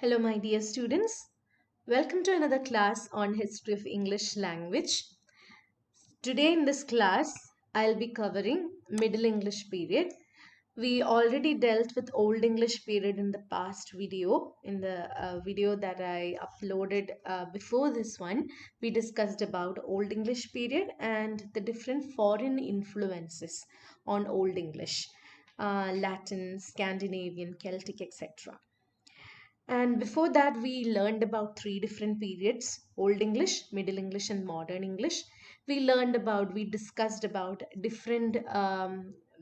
Hello, my dear students. Welcome to another class on History of English Language. Today in this class, I'll be covering Middle English period. We already dealt with Old English period in the past video. In the video that I uploaded before this one, we discussed about Old English period and the different foreign influences on Old English, Latin, Scandinavian, Celtic, etc. And before that, we learned about three different periods: Old English, Middle English, and Modern English. We discussed about different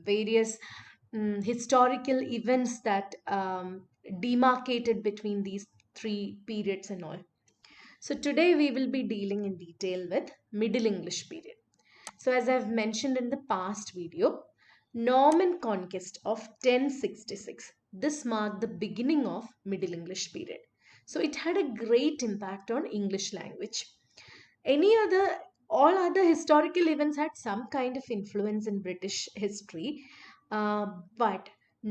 various historical events that demarcated between these three periods and all. So today we will be dealing in detail with Middle English period. So as I've mentioned in the past video, Norman conquest of 1066. This marked the beginning of Middle English period. So it had a great impact on English language. All other historical events had some kind of influence in British history, but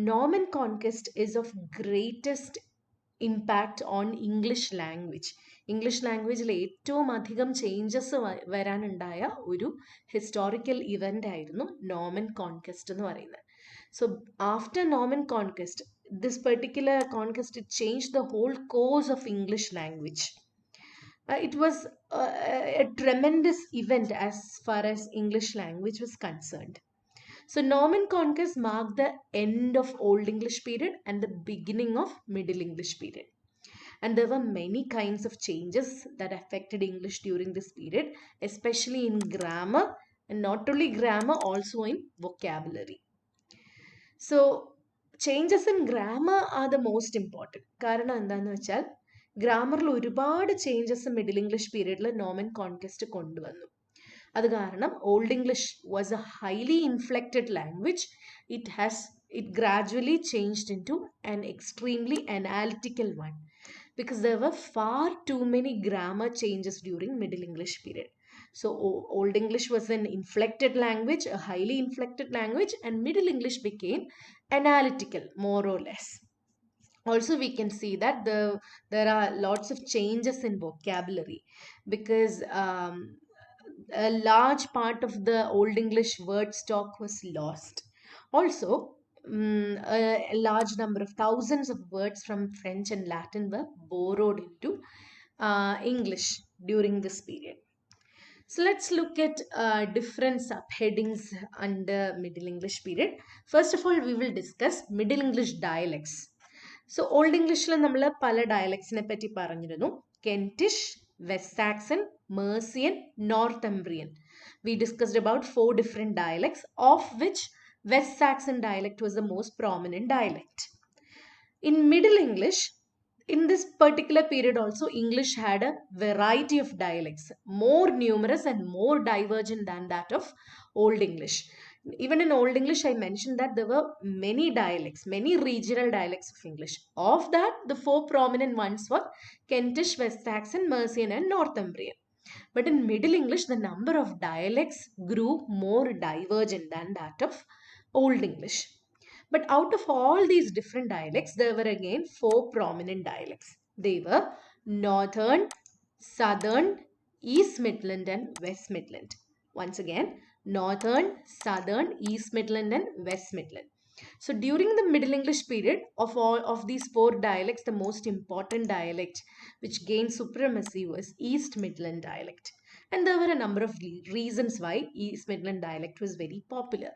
Norman conquest is of greatest impact on English language. English ലാംഗ്വേജിൽ ഏറ്റവും അധികം changes വരാനുണ്ടായ ഒരു historical event ആയിരുന്നു നോമൻ conquest എന്ന് പറയുന്നത്. So after നോമൻ conquest, this particular conquest it change the whole course of English language. It was a tremendous event as far as English language was concerned. So Norman conquest marked the end of Old English period and the beginning of Middle English period. And there were many kinds of changes that affected English during this period, especially in grammar, and not only grammar, also in vocabulary. So changes in grammar are the most important. കാരണം എന്താണെന്ന് വെച്ചാൽ ഗ്രാമറിൽ ഒരുപാട് changes middle English പീരീഡിൽ നോമൻ conquest കൊണ്ടുവന്നു. അത് കാരണം old English was a highly inflected language. It gradually changed into an extremely analytical one because there were far too many grammar changes during Middle English period. So Old English was an inflected language, a highly inflected language, and Middle English became analytical, more or less. Also we can see that there are lots of changes in vocabulary because a large part of the Old English word stock was lost. Also a large number of thousands of words from French and Latin were borrowed into English during this period. So let's look at different subheadings under Middle English period. First of all, we will discuss Middle English dialects. So Old English നമ്മൾ പല ഡയലക്ട്സിനെ പറ്റി പറഞ്ഞിരുന്നു. Kentish, West Saxon, Mercian, Northumbrian. We discussed about 4 different dialects, of which West Saxon dialect was the most prominent dialect. In Middle English, in this particular period also, English had a variety of dialects, more numerous and more divergent than that of Old English. Even in Old English, I mentioned that there were many dialects, many regional dialects of English. Of that, the 4 prominent ones were Kentish, West Saxon, Mercian, and Northumbrian. But in Middle English, the number of dialects grew more divergent than that of Old English. But out of all these different dialects, there were again 4 prominent dialects. They were Northern, Southern, East Midland, and West Midland. Once again, Northern, Southern, East Midland, and West Midland. So during the Middle English period, of all of these 4 dialects, the most important dialect which gained supremacy was East Midland dialect. And there were a number of reasons why East Midland dialect was very popular.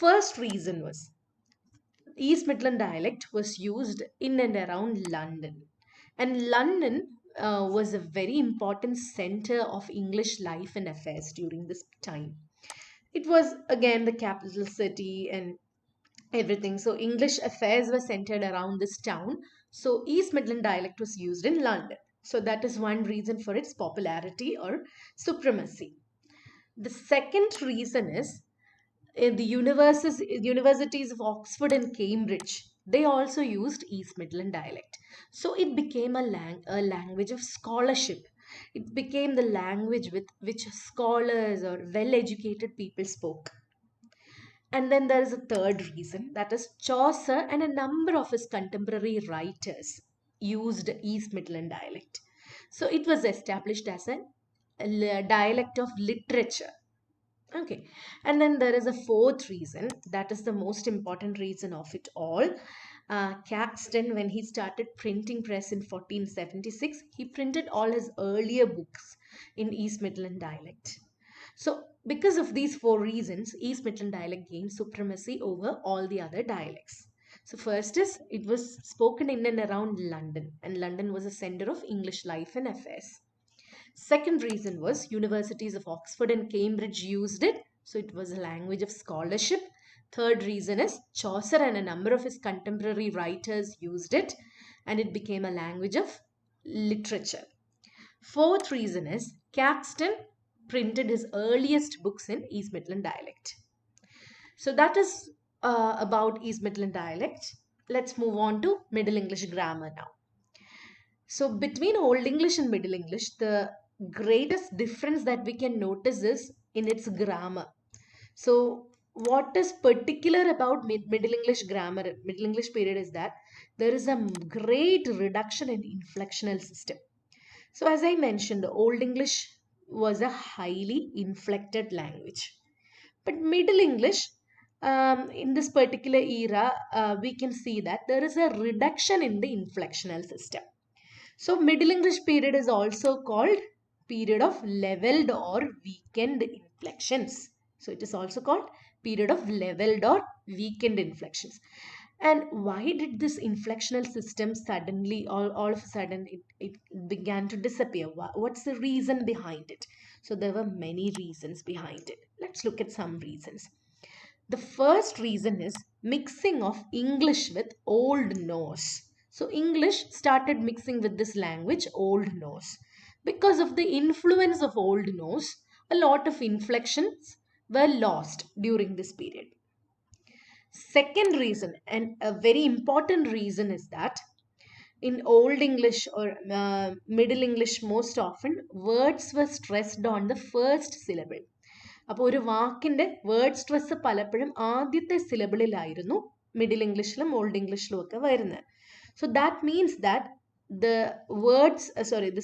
First reason was East Midland dialect was used in and around London. And London was a very important center of English life and affairs during this time. It was again the capital city and everything. So English affairs were centered around this town. So East Midland dialect was used in London. So that is one reason for its popularity or supremacy. The second reason is in the universities of Oxford and Cambridge, they also used East Midland dialect. So it became a language of scholarship. It became the language with which scholars or well-educated people spoke. And then there is a third reason, that is Chaucer and a number of his contemporary writers used East Midland dialect. So it was established as a dialect of literature. Okay, and then there is a fourth reason, that is the most important reason of it all. Caxton, when he started printing press in 1476, he printed all his earlier books in East Midland dialect. So, because of these four reasons, East Midland dialect gained supremacy over all the other dialects. So, first is it was spoken in and around London, and London was a center of English life and affairs. Second reason was universities of Oxford and Cambridge used it, so it was a language of scholarship. Third reason is Chaucer and a number of his contemporary writers used it, and it became a language of literature. Fourth reason is Caxton printed his earliest books in East Midland dialect. So that is about East Midland dialect. Let's move on to Middle English grammar now. So between Old English and Middle English, the greatest difference that we can notice is in its grammar. So what is particular about Middle English grammar, Middle English period, is that there is a great reduction in inflectional system. So as I mentioned, Old English was a highly inflected language. But Middle English, in this particular era, we can see that there is a reduction in the inflectional system. So Middle English period is also called period of leveled or weakened inflections. So it is also called period of leveled or weakened inflections. And why did this inflectional system suddenly, all of a sudden, it began to disappear? What's the reason behind it? So there were many reasons behind it. Let's look at some reasons. The first reason is mixing of English with Old Norse. So English started mixing with this language, Old Norse. Because of the influence of Old Norse, a lot of inflections were lost during this period. Second reason, and a very important reason, is that in Old English or Middle English, most often words were stressed on the first syllable. അപ്പോൾ ഒരു വാക്കിന്റെ word stress പലപ്പോഴും ആദ്യത്തെ സിലബിളിലായിരുന്നു middle ഇംഗ്ലീഷിലും old ഇംഗ്ലീഷിലും ഒക്കെ വരുന്നത്. So that means that the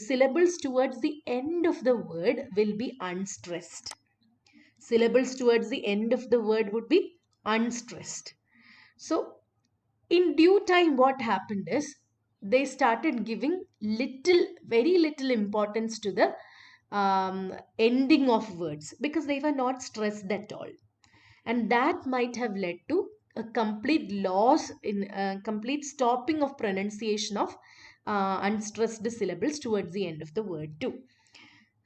syllables towards the end of the word will be unstressed. Syllables towards the end of the word would be unstressed. So in due time, what happened is they started giving very little importance to the ending of words because they were not stressed at all. And that might have led to a complete loss in complete stopping of pronunciation of unstressed syllables towards the end of the word too.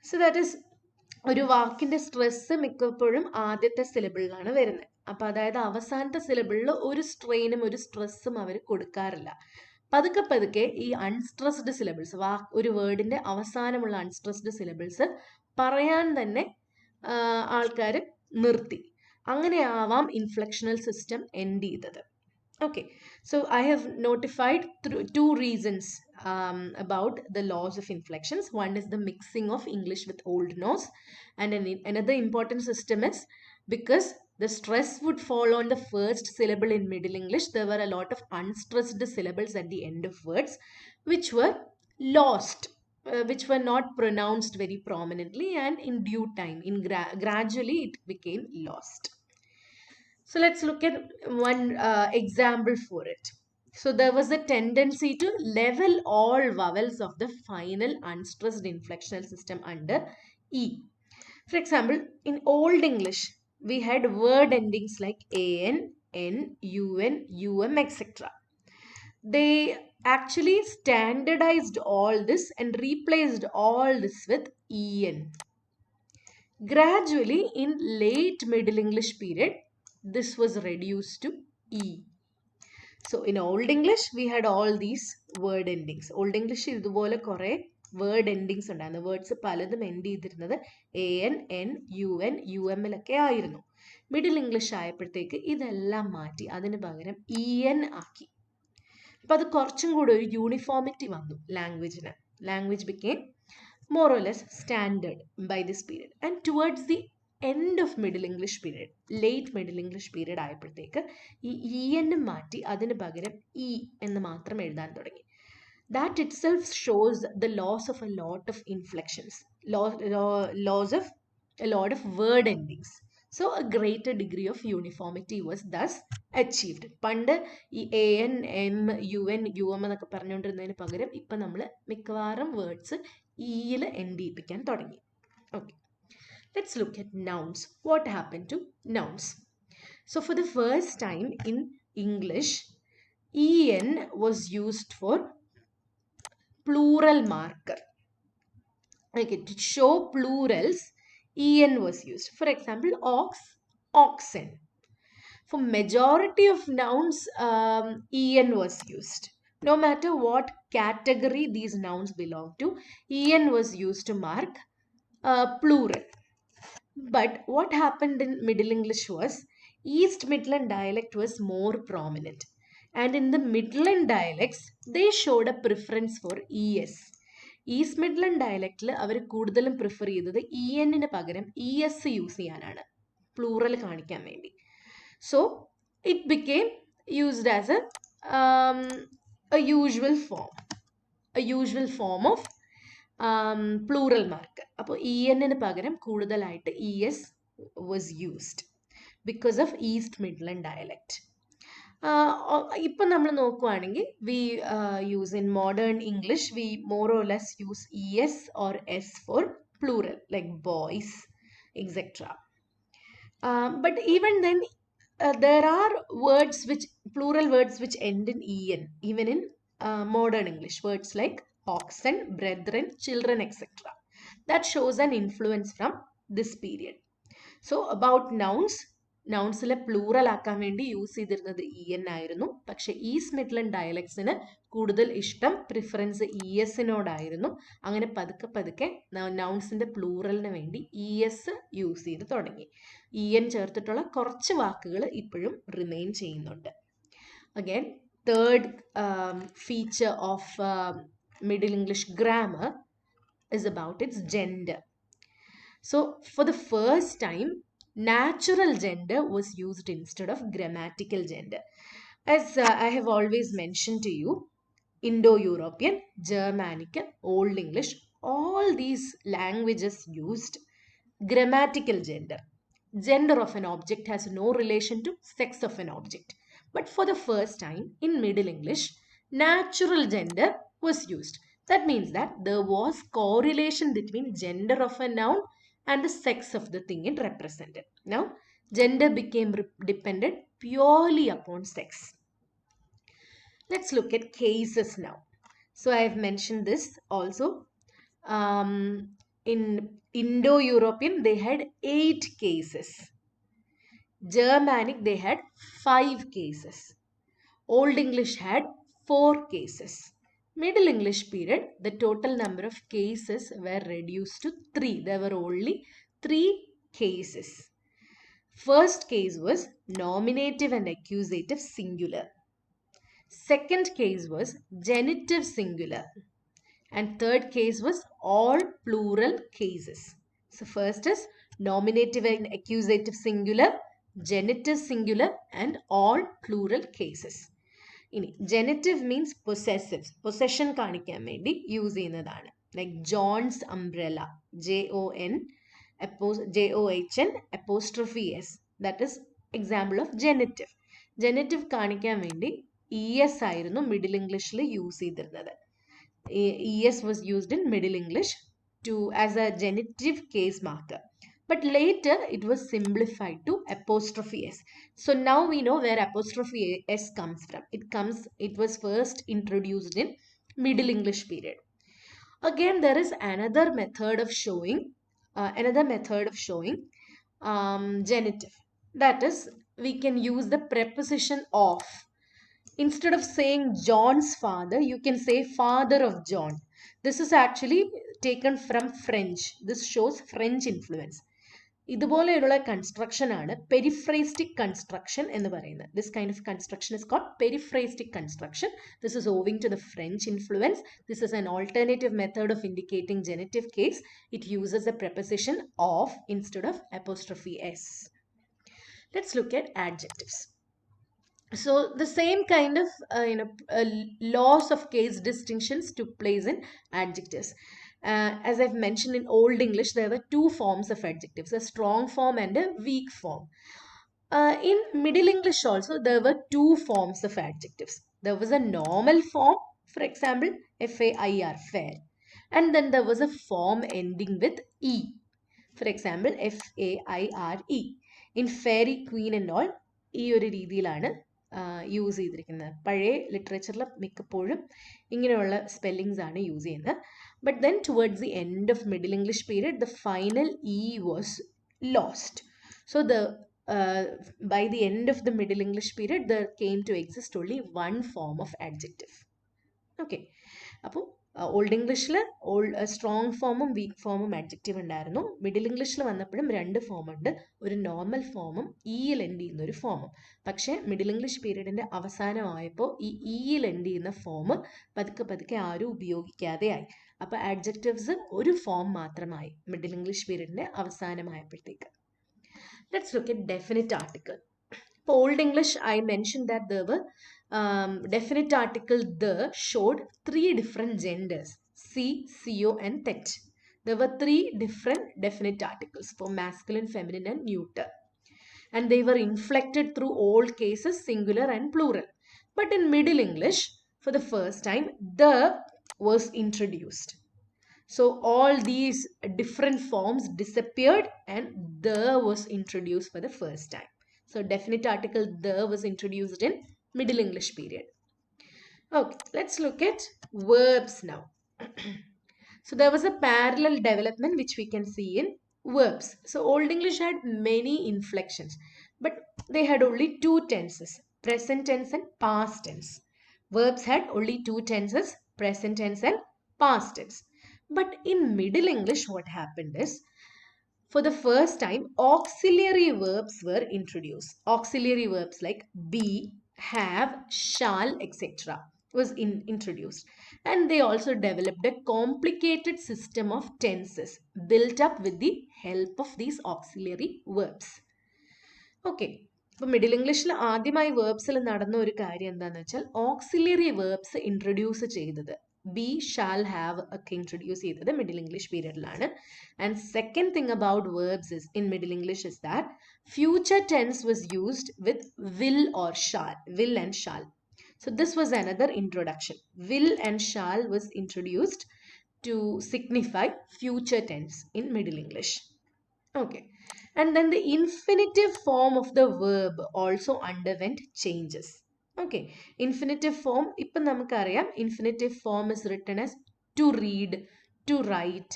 So that is, ഒരു വാക്കിന്റെ stress മിക്കപ്പോഴും ആദ്യത്തെ സിലബിളിലാണ് വരുന്നത്. അപ്പൊ അതായത് അവസാനത്തെ സിലബിളിൽ ഒരു സ്ട്രെയിനും ഒരു സ്ട്രെസ്സും അവർ കൊടുക്കാറില്ല. പതുക്കെ പതുക്കെ ഈ അൺസ്ട്രെസ്ഡ് സിലബിൾസ്, ഒരു വേർഡിന്റെ അവസാനമുള്ള അൺസ്ട്രെസ്ഡ് സിലബിൾസ് പറയാൻ തന്നെ ആൾക്കാർ നിർത്തി. അങ്ങനെയാവാം ഇൻഫ്ലക്ഷണൽ സിസ്റ്റം എൻഡ് ചെയ്തത്. Okay, so I have notified two reasons about the laws of inflections. One is the mixing of English with Old Norse, and another important system is because the stress would fall on the first syllable in Middle English. There were a lot of unstressed syllables at the end of words, which were lost, which were not pronounced very prominently, and in due time, gradually it became lost. So let's look at one example for it. So there was a tendency to level all vowels of the final unstressed inflectional system under E. For example, in Old English, we had word endings like an, n, un, um, etc. They actually standardized all this and replaced all this with en. Gradually, in late Middle English period, this was reduced to E. So in Old English, we had all these word endings. Old English ഇതുപോലെ കുറേ word endings ഉണ്ടായിരുന്നു. Words പലതും end ചെയ്തിരുന്നത് an, n, un, um ഒക്കെ ആയിരുന്നു. Middle English ആയപ്പോഴത്തേക്ക് ഇതെല്ലാം മാറ്റി അതിന് പകരം en ആക്കി. അപ്പം അത് കുറച്ചും കൂടെ ഒരു യൂണിഫോമിറ്റി വന്നു ലാംഗ്വേജിന്. Language became more or less standard by this period. And towards the end of Middle English period, late Middle English period ആയപ്പോഴത്തേക്ക് ഈ en മാറ്റി അതിന് പകരം e എന്ന് മാത്രം എഴുതാൻ തുടങ്ങി. That itself shows the loss of a lot of inflections, loss of a lot of word endings. So a greater degree of uniformity was thus achieved. പണ്ട് ഈ A N M U N U M എന്നൊക്കെ പറഞ്ഞുകൊണ്ടിരുന്നതിന് പകരം ഇപ്പം നമ്മൾ മിക്കവാറും words ഇയിൽ end ചെയ്യിപ്പിക്കാൻ തുടങ്ങി. Okay, let's look at nouns. What happened to nouns? So for the first time in English, en was used for plural marker. Okay, to show plurals, en was used. For example, ox, oxen. For majority of nouns, en was used. No matter what category these nouns belong to, en was used to mark plural. But what happened in Middle English was East Midland dialect was more prominent. And in the Midland dialects, they showed a preference for es. East midland ഡയലക്റ്റിൽ അവർ കൂടുതലും prefer ചെയ്തത് E എന്നിന് പകരം E S use ചെയ്യാനാണ്, plural കാണിക്കാൻ വേണ്ടി. So it became used as a usual form of plural mark. അപ്പോൾ ഇ എന്നിന് പകരം കൂടുതലായിട്ട് E S was used because of east midland dialect. ഇപ്പം നമ്മൾ നോക്കുവാണെങ്കിൽ we use in modern English we more or less use E S or S for plural like boys etcetera. But even then there are words which plural words which end in en even in modern English, words like oxen, brethren, children, etc. That shows an influence from this period. So about nouns, നൗൺസിലെ plural ആക്കാൻ വേണ്ടി use ചെയ്തിരുന്നത് E N ആയിരുന്നു. പക്ഷെ east Midland ഡയലക്ട്സിന് കൂടുതൽ ഇഷ്ടം preference E എസിനോടായിരുന്നു. അങ്ങനെ പതുക്കെ പതുക്കെ നൗൺസിന്റെ പ്ലൂറലിന് വേണ്ടി ഇ എസ് യൂസ് ചെയ്ത് തുടങ്ങി. ഇ എൻ ചേർത്തിട്ടുള്ള കുറച്ച് വാക്കുകൾ ഇപ്പോഴും റിമെയിൻ ചെയ്യുന്നുണ്ട്. Again third feature of middle English grammar is about its gender. So for the first time, natural gender was used instead of grammatical gender. As I have always mentioned to you, Indo-European, Germanic, Old English, all these languages used grammatical gender. Gender of an object has no relation to sex of an object. But for the first time in Middle English, natural gender was used. That means that there was correlation between gender of a noun and the sex of the thing it represented. Now, gender became dependent purely upon sex. Let's look at cases now. So I have mentioned this also. In Indo-European, they had 8 cases. Germanic, they had 5 cases. Old English had 4 cases. Middle English period, the total number of cases were reduced to 3. There were only 3 cases. First case was nominative and accusative singular. Second case was genitive singular. And third case was all plural cases. So first is nominative and accusative singular, genitive singular, and all plural cases. Genitive means possessive. Possession കാണിക്കാൻ വേണ്ടി use ചെയ്യുന്നതാണ്. Like John's umbrella. John apostrophe s. That is example of genitive. Genitive കാണിക്കാൻ വേണ്ടി es ആയിരുന്നു middle ഇംഗ്ലീഷിൽ use ചെയ്തിരുന്നത്. es was used in Middle English as a genitive case marker. But later it was simplified to apostrophe s. So now we know where apostrophe s comes from. It was first introduced in Middle English period. Again, there is another method of showing genitive. That is, we can use the preposition of. Instead of saying John's father, you can say father of John. This is actually taken from French. This shows French influence. ഇതുപോലെയുള്ള construction ആണ് periphrastic construction എന്ന് പറയുന്നത്. This kind of construction is called periphrastic construction. This is owing to the French influence. This is an alternative method of indicating genitive case. It uses a preposition of instead of apostrophe s. Let's look at adjectives. So the same kind of laws of case distinctions took place in adjectives. As I've mentioned, in Old English there were two forms of adjectives, a strong form and a weak form. In Middle English also there were two forms of adjectives. There was a normal form, for example fair, fair, and then there was a form ending with e. For example FAIRE. In fairy queen and all ഈ ഒരു രീതിയിലാണ് use ചെയ്തിരിക്കുന്നത്. പഴയ ലിറ്ററേച്ചറിൽ മിക്കപ്പോഴും ഇങ്ങനെയുള്ള spellings ആണ് use ചെയ്യുന്നത്. But then towards the end of middle English period the final E was lost. So by the end of the Middle English period, there came to exist only one form of adjective. Okay. അപ്പോൾ old ഇംഗ്ലീഷിൽ strong ഫോമും week ഫോമും adjective ഉണ്ടായിരുന്നു. Middle ഇംഗ്ലീഷിൽ വന്നപ്പോഴും രണ്ട് ഫോമുണ്ട്, ഒരു normal ഫോമും ഇയിൽ എൻഡ് ചെയ്യുന്ന ഒരു ഫോമും. പക്ഷേ മിഡിൽ ഇംഗ്ലീഷ് പീരീഡിന്റെ അവസാനമായപ്പോൾ ഈ ഇയിൽ എൻഡ് ചെയ്യുന്ന ഫോം പതുക്കെ പതുക്കെ ആരും ഉപയോഗിക്കാതെ ആയി. അപ്പോൾ അഡ്ജക്റ്റീവ്സ് ഒരു ഫോം മാത്രമായി മിഡിൽ ഇംഗ്ലീഷ് പീരീഡിന്റെ അവസാനമായപ്പോഴത്തേക്ക്. Let's look at definite article. For Old English, I mentioned that there were definite article the showed three different genders, she, co and that. There were three different definite articles for masculine, feminine and neuter. And they were inflected through all cases, singular and plural. But in Middle English, for the first time, the was introduced. So all these different forms disappeared and the was introduced for the first time. So definite article the was introduced in Middle English period. Okay, let's look at verbs now. So there was a parallel development which we can see in verbs. So Old English had many inflections, but they had only two tenses, present tense and past tense. Verbs had only two tenses, present tense and past tense. But in Middle English, what happened is, for the first time, auxiliary verbs were introduced. Auxiliary verbs like be, have, shall, etc. was introduced. And they also developed a complicated system of tenses built up with the help of these auxiliary verbs. Okay. ഇപ്പോൾ middle ഇംഗ്ലീഷിൽ ആദ്യമായി വേർബ്സിൽ നടന്ന ഒരു കാര്യം എന്താണെന്ന് വെച്ചാൽ auxiliary verbs introduce ചെയ്തത് ബി ഷാൽ ഹാവ് ഒക്കെ ഇൻട്രൊഡ്യൂസ് ചെയ്തത് മിഡിൽ ഇംഗ്ലീഷ് പീരിയഡിലാണ്. And second thing about verbs is in middle English is that future tense was used with will or shall, will and shall. So this was another introduction. Will and shall was introduced to signify future tense in Middle English. Okay. And then the infinitive form of the verb also underwent changes. Okay. Infinitive form, ippon namakkariyam, infinitive form is written as to read, to write,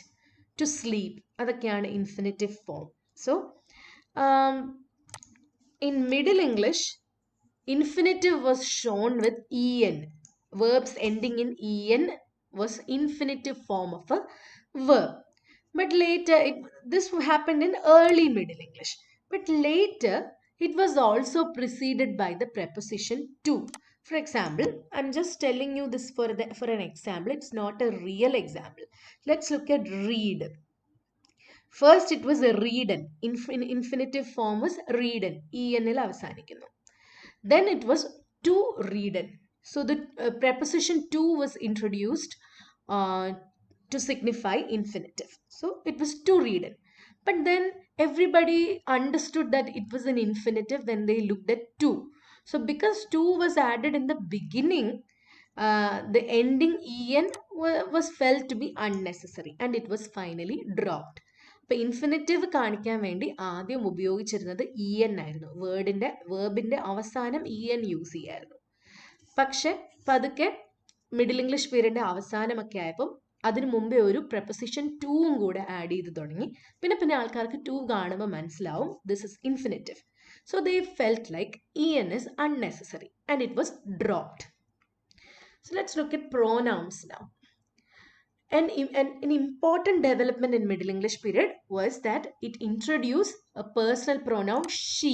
to sleep. Adakkeyana infinitive form. So, in Middle English, infinitive was shown with en. Verbs ending in en was infinitive form of a verb. But later, this happened in early Middle English. But later, it was also preceded by the preposition to. For example, I'm just telling you this for an example. It's not a real example. Let's look at read. First, it was a readen. Infinitive form was readen. En-il avasanikkunnu. Then it was to readen. So the preposition to was introduced to signify infinitive. So it was to readen. But then everybody understood that it was an infinitive when they looked at to. So because to was added in the beginning, the ending en was felt to be unnecessary and it was finally dropped. അപ്പോൾ infinitive കാണിക്കാൻ വേണ്ടി ആദ്യം ഉപയോഗിച്ചിരുന്നത് E N ആയിരുന്നു. വേർബിന്റെ അവസാനം E N use ചെയ്യായിരുന്നു. പക്ഷെ പതുക്കെ മിഡിൽ ഇംഗ്ലീഷ് പീരീഡിന്റെ അവസാനമൊക്കെ ആയപ്പോൾ അതിനു മുമ്പേ ഒരു പ്രപ്പോസിഷൻ ടൂവും കൂടെ ആഡ് ചെയ്ത് തുടങ്ങി. പിന്നെ ആൾക്കാർക്ക് ടു കാണുമ്പോൾ മനസ്സിലാവും this is infinitive. So they felt like E N is unnecessary and it was dropped. So let's look at pronouns now. And an important development in Middle English period was that it introduced a personal pronoun she.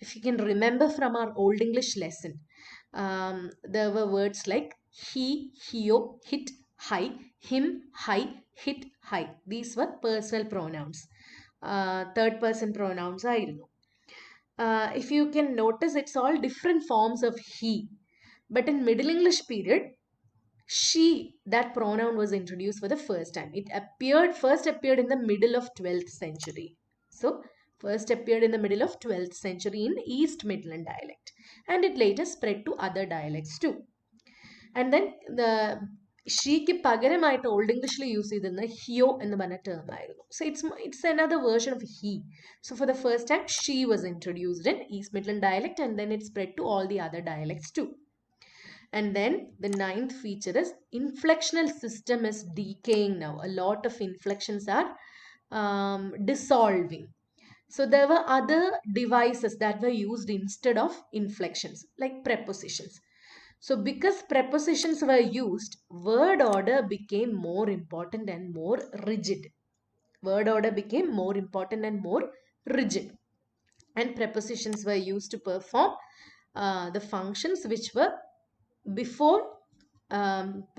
If you can remember from our Old English lesson, there were words like he, heo, hit, hi, him, hi, hit, hi. These were personal pronouns. Third person pronouns ആയിരുന്നു. If you can notice, it's all different forms of he. But in Middle English period, she, that pronoun was introduced for the first time. It first appeared in the middle of 12th century. So, first appeared in the middle of 12th century in East Midland dialect. And it later spread to other dialects too. And then the chic പകരമായിട്ട് old ഇംഗ്ലീഷിൽ use ചെയ്തിരുന്ന ഹിയോ എന്ന് പറഞ്ഞ term ആയിരുന്നു. So it's another version of he. So for the first time she was introduced in East Midland dialect, and then it spread to all the other dialects too. And then the ninth feature is inflectional system is decaying now. A lot of inflections are dissolving. So there were other devices that were used instead of inflections, like prepositions. So because prepositions were used, word order became more important and more rigid. Word order became more important and more rigid. And prepositions were used to perform the functions which were before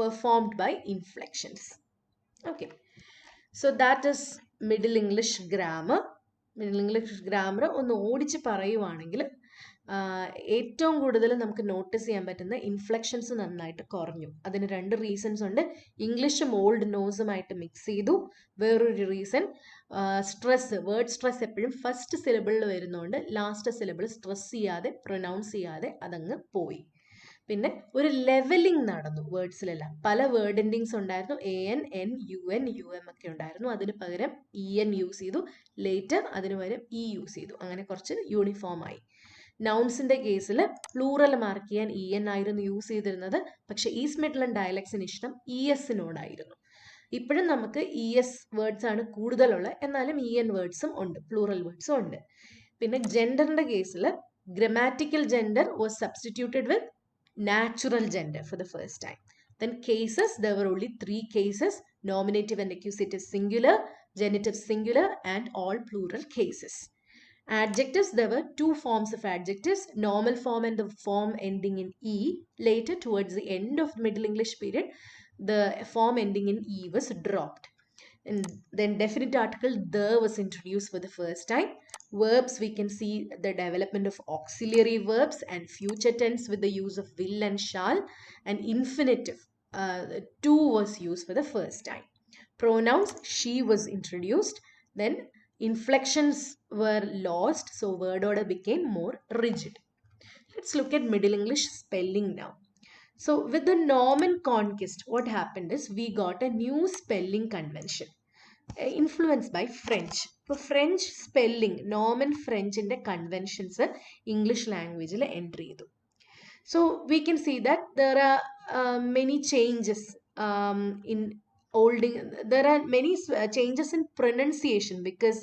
performed by inflections. Okay. So that is Middle English grammar. Middle English grammar ഒന്ന് ഓടിച്ച് പറയുവാണെങ്കിൽ ഏറ്റവും കൂടുതൽ നമുക്ക് notice ചെയ്യാൻ പറ്റുന്ന inflections നന്നായിട്ട് കുറഞ്ഞു. അതിന് രണ്ട് റീസൺസ് ഉണ്ട്. ഇംഗ്ലീഷും ഓൾഡ് നോസുമായിട്ട് മിക്സ് ചെയ്തു. വേറൊരു റീസൺ വേർഡ് സ്ട്രെസ് എപ്പോഴും ഫസ്റ്റ് സിലബിളിൽ വരുന്നതുകൊണ്ട് ലാസ്റ്റ് സിലബിൾ സ്ട്രെസ് ചെയ്യാതെ പ്രൊനൗൺസ് ചെയ്യാതെ അതങ്ങ് പോയി. പിന്നെ ഒരു ലെവലിംഗ് നടന്നു വേർഡ്സിലെല്ലാം. പല വേർഡ് എൻഡിങ്സ് ഉണ്ടായിരുന്നു. AN, N, UN, UM ഒക്കെ ഉണ്ടായിരുന്നു. അതിന് പകരം EN യൂസ് ചെയ്തു. ലേറ്റർ അതിന് പകരം E യൂസ് ചെയ്തു. അങ്ങനെ കുറച്ച് യൂണിഫോം ആയി. നൗൺസിന്റെ കേസിൽ പ്ലൂറൽ മാർക്ക് ചെയ്യാൻ EN ആയിരുന്നു യൂസ് ചെയ്തിരുന്നത്. പക്ഷെ ഈസ്റ്റ് മിഡ്ലൻഡ് ഡയലക്ട്സിന് ഇഷ്ടം ESനോടായിരുന്നു. ഇപ്പോഴും നമുക്ക് ES വേർഡ്സ് ആണ് കൂടുതലുള്ളത്, എന്നാലും EN വേർഡ്സും ഉണ്ട്, പ്ലൂറൽ വേർഡ്സും ഉണ്ട്. പിന്നെ ജെൻഡറിന്റെ കേസിൽ grammatical gender was substituted with natural gender for the first time. Then cases, there were only 3 cases: nominative and accusative singular, genitive singular, and all plural cases. Adjectives, there were 2 forms of adjectives: normal form and the form ending in E. Later, towards the end of Middle English period, the form ending in E was dropped. And then definite article the was introduced for the first time. Verbs, we can see the development of auxiliary verbs and future tense with the use of will and shall. And infinitive, to was used for the first time. Pronouns, she was introduced. Then inflections were lost, so word order became more rigid. Let's look at Middle English spelling now. So with the Norman conquest, what happened is we got a new spelling convention influenced by French. ഇപ്പോൾ French spelling, Norman ഫ്രഞ്ചിൻ്റെ conventions English ലാംഗ്വേജിൽ enter ചെയ്തു. So we can see that there are many changes in there are many changes in pronunciation, because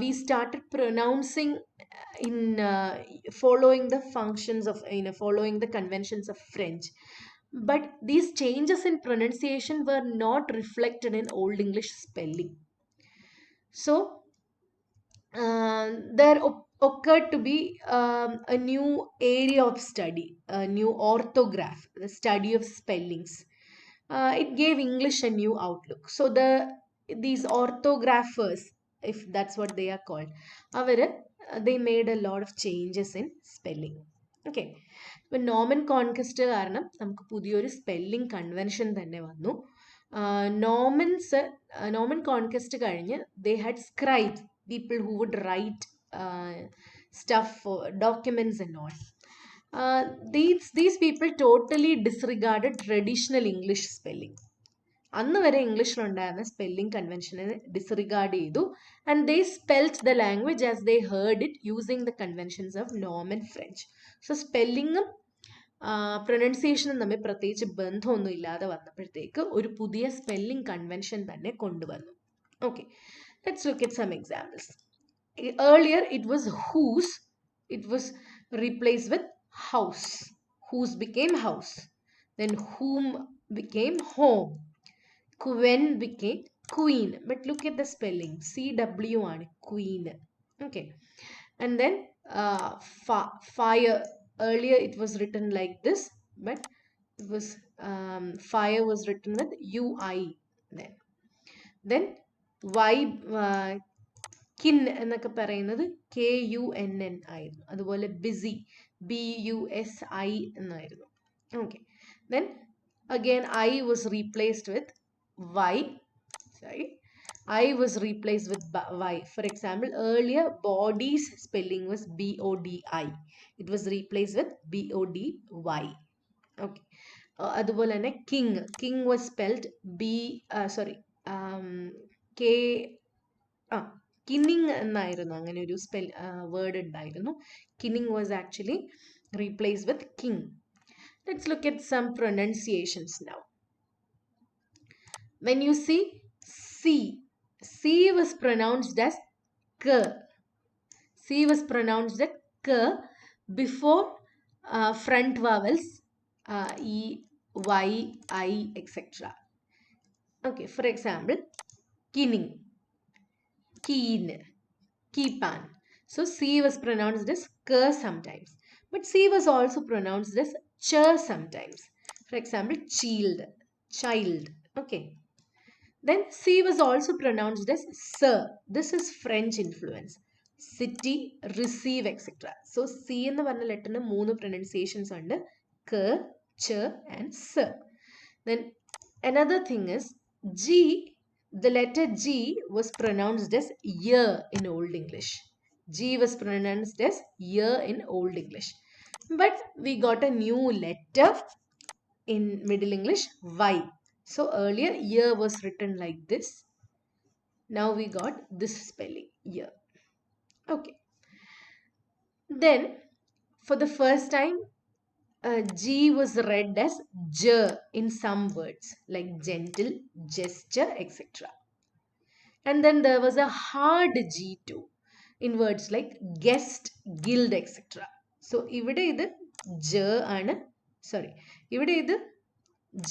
we started pronouncing in following the functions of, following the conventions of French. But these changes in pronunciation were not reflected in Old English spelling. So there occurred to be a new area of study, a new orthography, the study of spellings. It gave English a new outlook. So these orthographers, if that's what they are called, they made a lot of changes in spelling. Okay. ഇപ്പം നോമൻ conquest കാരണം നമുക്ക് പുതിയൊരു spelling convention തന്നെ വന്നു. നോമൻ conquest കഴിഞ്ഞ് they had scribes, people who would write stuff for documents and all. These people totally disregarded traditional English spelling. അന്ന് വരെ ഇംഗ്ലീഷിലുണ്ടായിരുന്ന സ്പെല്ലിംഗ് കൺവെൻഷനെ ഡിസ്റിഗാർഡ് ചെയ്തു. And they spelled the language as they heard it using the conventions of Norman French. So സ്പെല്ലിങ്ങും പ്രൊനൗൺസിയേഷനും തമ്മിൽ പ്രത്യേകിച്ച് ബന്ധമൊന്നും ഇല്ലാതെ വന്നപ്പോഴത്തേക്ക് ഒരു പുതിയ സ്പെല്ലിംഗ് കൺവെൻഷൻ തന്നെ കൊണ്ടുവന്നു. Okay, let's look at some examples. Earlier it was whose, it was replaced with house. Whose became house. Then whom became home. Quen became queen. But look at the spelling. CW ആണ് queen. Okay. And then fire. Earlier it was written like this, but it was fire was written with UI. Then Kin എന്നൊക്കെ പറയുന്നത് KUNN ആയിരുന്നു. അതുപോലെ busy BUSI എന്നായിരുന്നു. Okay. Then again I was replaced with Y. Sorry. I was replaced with Y. For example, earlier body's spelling was BODI. It was replaced with BODY. Okay. അതുപോലെ തന്നെ king was spelled K കിന്നിങ് എന്നായിരുന്നു അങ്ങനെ ഒരു word ഉണ്ടായിരുന്നു. Kinning was actually replace with king. Let's look at some pronunciations now. When you see C was pronounced as K. C was pronounced as K before front vowels E, Y, I, etc. Okay, for example, kinning, keen, keepan. So C was pronounced as K sometimes. But C was also pronounced as Ch sometimes. For example, child. Okay. Then C was also pronounced as Sir. This is French influence. City, receive, etc. So C എന്ന് പറഞ്ഞ ലെറ്ററിന് 3 pronunciations ഉണ്ട്. K, Ch and Sir. Then another thing is G. The letter G was pronounced as year in Old English. G was pronounced as year in Old English. But we got a new letter in Middle English, Y. So earlier year was written like this. Now we got this spelling, year. Okay. Then for the first time, G was read as J in some words like gentle, gesture, etc. And then there was a hard G too in words like guest, guild, etc. So ഇവിടെ ഇത് J ആണ്. Sorry. ഇവിടെ ഇത്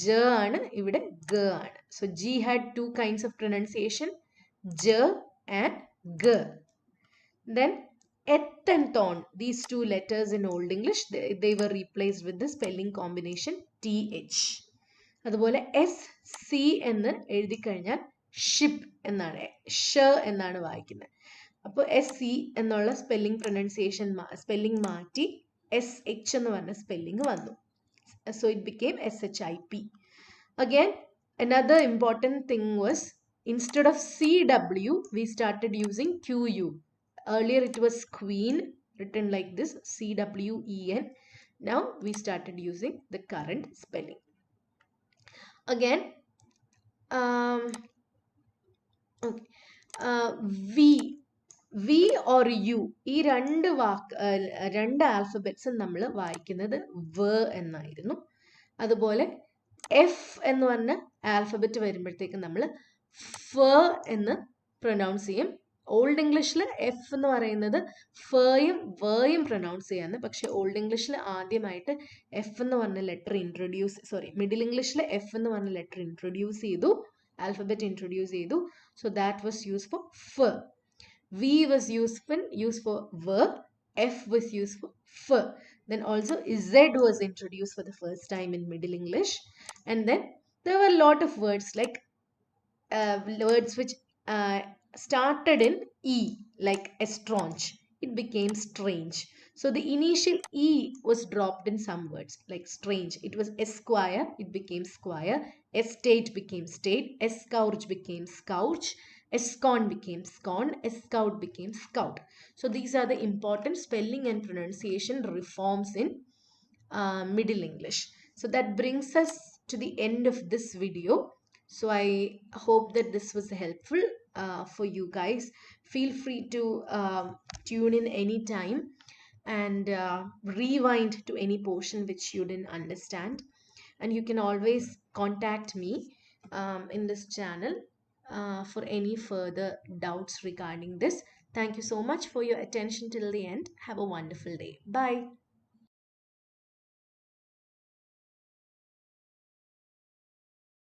J ആണ്, ഇവിടെ G ആണ്. So G had two kinds of pronunciation, J and G. Then et and ton, these two letters in Old English, they were replaced with the spelling combination TH. അതുപോലെ SC എന്ന് എഴുതി കഴിഞ്ഞാൽ ship എന്നാണ്, ഷ എന്നാണ് വായിക്കുന്നത്. അപ്പോൾ SC എന്നുള്ള spelling മാറ്റി SH എന്ന് പറഞ്ഞ സ്പെല്ലിംഗ് വന്നു. So it became SHIP. Again, another important thing was instead of CW, we started using QU. Earlier it was queen, written like this, CWEN. Now we started using the current spelling. Again, okay. V or U, ഈ രണ്ട് ആൽഫബറ്റ്സും നമ്മൾ വായിക്കുന്നത് V എന്നായിരുന്നു. അതുപോലെ F എന്ന് പറഞ്ഞ alphabet വരുമ്പോഴത്തേക്ക് നമ്മൾ F എന്ന് പ്രൊനൗൺസ് ചെയ്യും. ഓൾഡ് ഇംഗ്ലീഷിൽ എഫ് എന്ന് പറയുന്നത് ഫയും വേയും പ്രൊനൗൺസ് ചെയ്യാന്ന്. പക്ഷെ ഓൾഡ് ഇംഗ്ലീഷിൽ ആദ്യമായിട്ട് എഫ് എന്ന് പറഞ്ഞ ലെറ്റർ മിഡിൽ ഇംഗ്ലീഷിൽ എഫ് എന്ന് പറഞ്ഞ ലെറ്റർ ഇൻട്രൊഡ്യൂസ് ചെയ്തു, ആൽഫബറ്റ് ഇൻട്രൊഡ്യൂസ് ചെയ്തു. So that was use for F. V was used for V, F was used for F. Then also Z was introduced for the first time in Middle English. And then there were a lot of words like words which started in E, like estrange. It became strange. So the initial E was dropped in some words like strange. It was esquire, it became squire. Estate became state. Escourge became scouch. Escon became scon. Escout became scout. So these are the important spelling and pronunciation reforms in Middle English. So that brings us to the end of this video. So I hope that this was helpful for you guys. Feel free to tune in anytime and rewind to any portion which you didn't understand. And you can always contact me in this channel for any further doubts regarding this. Thank you so much for your attention till the end. Have a wonderful day. Bye.